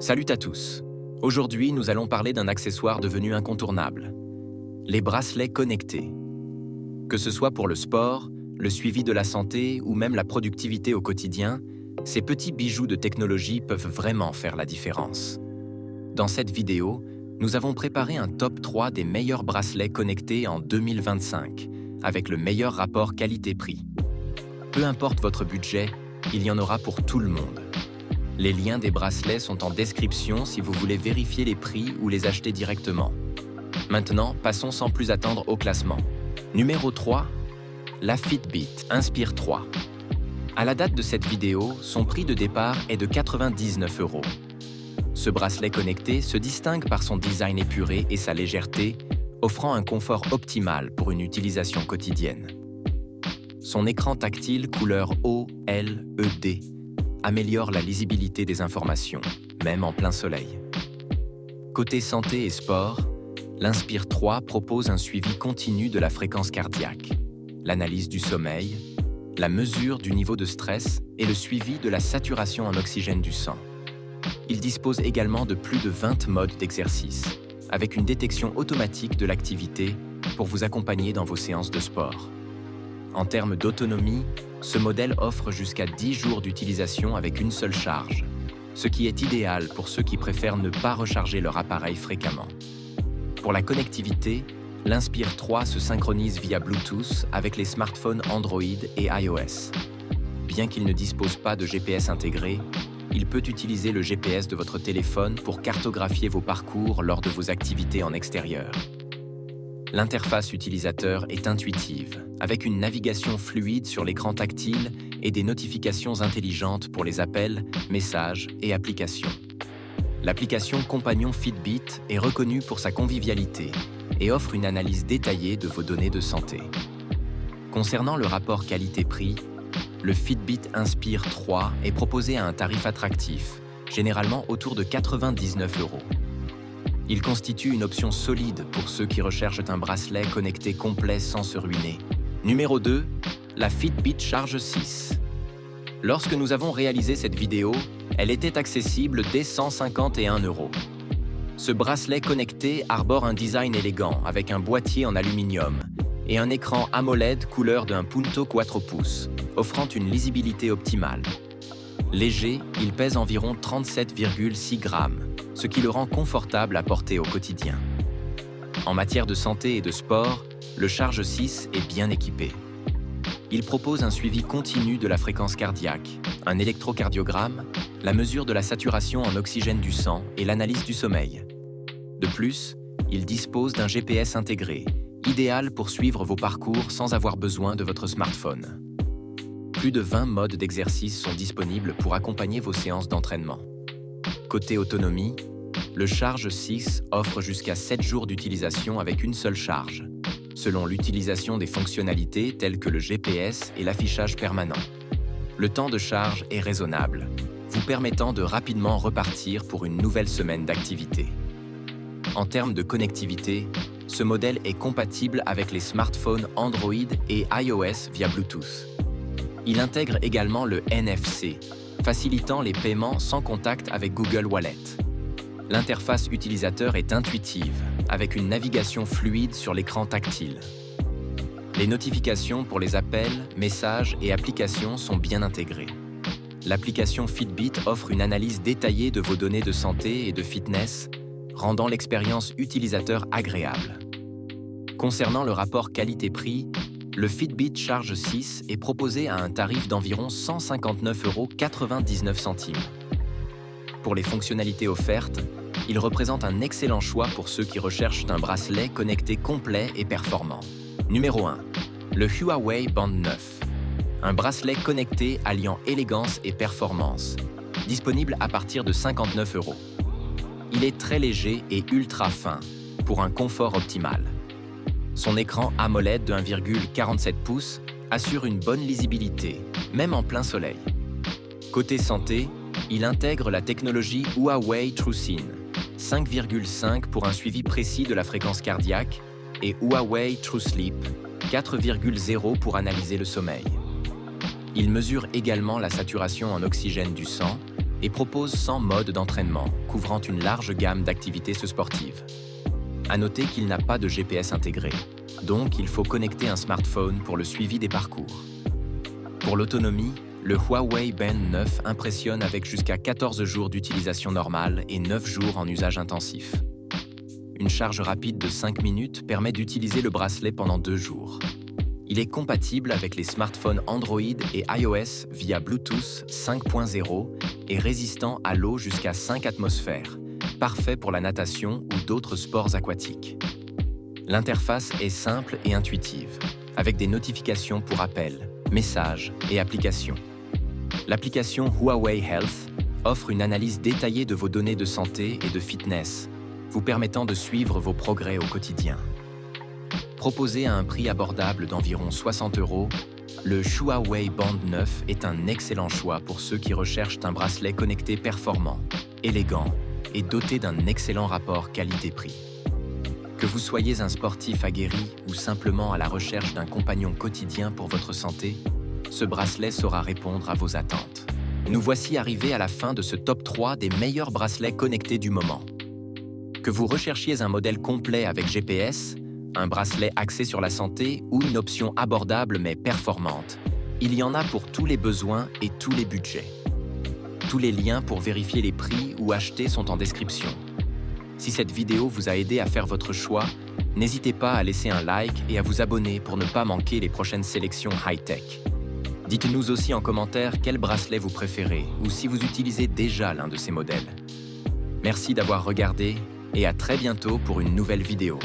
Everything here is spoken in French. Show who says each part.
Speaker 1: Salut à tous. Aujourd'hui, nous allons parler d'un accessoire devenu incontournable. Les bracelets connectés. Que ce soit pour le sport, le suivi de la santé ou même la productivité au quotidien, ces petits bijoux de technologie peuvent vraiment faire la différence. Dans cette vidéo, nous avons préparé un top 3 des meilleurs bracelets connectés en 2025, avec le meilleur rapport qualité-prix. Peu importe votre budget, il y en aura pour tout le monde. Les liens des bracelets sont en description si vous voulez vérifier les prix ou les acheter directement. Maintenant, passons sans plus attendre au classement. Numéro 3, la Fitbit Inspire 3. À la date de cette vidéo, son prix de départ est de 99 €. Ce bracelet connecté se distingue par son design épuré et sa légèreté, offrant un confort optimal pour une utilisation quotidienne. Son écran tactile couleur OLED améliore la lisibilité des informations, même en plein soleil. Côté santé et sport, l'Inspire 3 propose un suivi continu de la fréquence cardiaque, l'analyse du sommeil, la mesure du niveau de stress et le suivi de la saturation en oxygène du sang. Il dispose également de plus de 20 modes d'exercice, avec une détection automatique de l'activité pour vous accompagner dans vos séances de sport. En termes d'autonomie, ce modèle offre jusqu'à 10 jours d'utilisation avec une seule charge, ce qui est idéal pour ceux qui préfèrent ne pas recharger leur appareil fréquemment. Pour la connectivité, l'Inspire 3 se synchronise via Bluetooth avec les smartphones Android et iOS. Bien qu'il ne dispose pas de GPS intégré, il peut utiliser le GPS de votre téléphone pour cartographier vos parcours lors de vos activités en extérieur. L'interface utilisateur est intuitive, avec une navigation fluide sur l'écran tactile et des notifications intelligentes pour les appels, messages et applications. L'application Compagnon Fitbit est reconnue pour sa convivialité et offre une analyse détaillée de vos données de santé. Concernant le rapport qualité-prix, le Fitbit Inspire 3 est proposé à un tarif attractif, généralement autour de 99 €. Il constitue une option solide pour ceux qui recherchent un bracelet connecté complet sans se ruiner. Numéro 2, la Fitbit Charge 6. Lorsque nous avons réalisé cette vidéo, elle était accessible dès 151 €. Ce bracelet connecté arbore un design élégant avec un boîtier en aluminium et un écran AMOLED couleur d'un Punto 4 pouces, offrant une lisibilité optimale. Léger, il pèse environ 37,6 grammes, ce qui le rend confortable à porter au quotidien. En matière de santé et de sport, le Charge 6 est bien équipé. Il propose un suivi continu de la fréquence cardiaque, un électrocardiogramme, la mesure de la saturation en oxygène du sang et l'analyse du sommeil. De plus, il dispose d'un GPS intégré, idéal pour suivre vos parcours sans avoir besoin de votre smartphone. Plus de 20 modes d'exercice sont disponibles pour accompagner vos séances d'entraînement. Côté autonomie, le Charge 6 offre jusqu'à 7 jours d'utilisation avec une seule charge, selon l'utilisation des fonctionnalités telles que le GPS et l'affichage permanent. Le temps de charge est raisonnable, vous permettant de rapidement repartir pour une nouvelle semaine d'activité. En termes de connectivité, ce modèle est compatible avec les smartphones Android et iOS via Bluetooth. Il intègre également le NFC, facilitant les paiements sans contact avec Google Wallet. L'interface utilisateur est intuitive, avec une navigation fluide sur l'écran tactile. Les notifications pour les appels, messages et applications sont bien intégrées. L'application Fitbit offre une analyse détaillée de vos données de santé et de fitness, rendant l'expérience utilisateur agréable. Concernant le rapport qualité-prix, le Fitbit Charge 6 est proposé à un tarif d'environ 159,99 €. Pour les fonctionnalités offertes, il représente un excellent choix pour ceux qui recherchent un bracelet connecté complet et performant. Numéro 1, le Huawei Band 9. Un bracelet connecté alliant élégance et performance, disponible à partir de 59 €. Il est très léger et ultra fin, pour un confort optimal. Son écran AMOLED de 1,47 pouces assure une bonne lisibilité, même en plein soleil. Côté santé, il intègre la technologie Huawei TrueSyn 5,5 pour un suivi précis de la fréquence cardiaque et Huawei TrueSleep 4,0 pour analyser le sommeil. Il mesure également la saturation en oxygène du sang et propose 100 modes d'entraînement, couvrant une large gamme d'activités sportives. À noter qu'il n'a pas de GPS intégré, donc il faut connecter un smartphone pour le suivi des parcours. Pour l'autonomie, le Huawei Band 9 impressionne avec jusqu'à 14 jours d'utilisation normale et 9 jours en usage intensif. Une charge rapide de 5 minutes permet d'utiliser le bracelet pendant 2 jours. Il est compatible avec les smartphones Android et iOS via Bluetooth 5.0 et résistant à l'eau jusqu'à 5 atmosphères, parfait pour la natation ou d'autres sports aquatiques. L'interface est simple et intuitive, avec des notifications pour appels, messages et applications. L'application Huawei Health offre une analyse détaillée de vos données de santé et de fitness, vous permettant de suivre vos progrès au quotidien. Proposé à un prix abordable d'environ 60 €, le Huawei Band 9 est un excellent choix pour ceux qui recherchent un bracelet connecté performant, élégant et doté d'un excellent rapport qualité-prix. Que vous soyez un sportif aguerri ou simplement à la recherche d'un compagnon quotidien pour votre santé, ce bracelet saura répondre à vos attentes. Nous voici arrivés à la fin de ce top 3 des meilleurs bracelets connectés du moment. Que vous recherchiez un modèle complet avec GPS, un bracelet axé sur la santé ou une option abordable mais performante, il y en a pour tous les besoins et tous les budgets. Tous les liens pour vérifier les prix ou acheter sont en description. Si cette vidéo vous a aidé à faire votre choix, n'hésitez pas à laisser un like et à vous abonner pour ne pas manquer les prochaines sélections high-tech. Dites-nous aussi en commentaire quel bracelet vous préférez ou si vous utilisez déjà l'un de ces modèles. Merci d'avoir regardé et à très bientôt pour une nouvelle vidéo.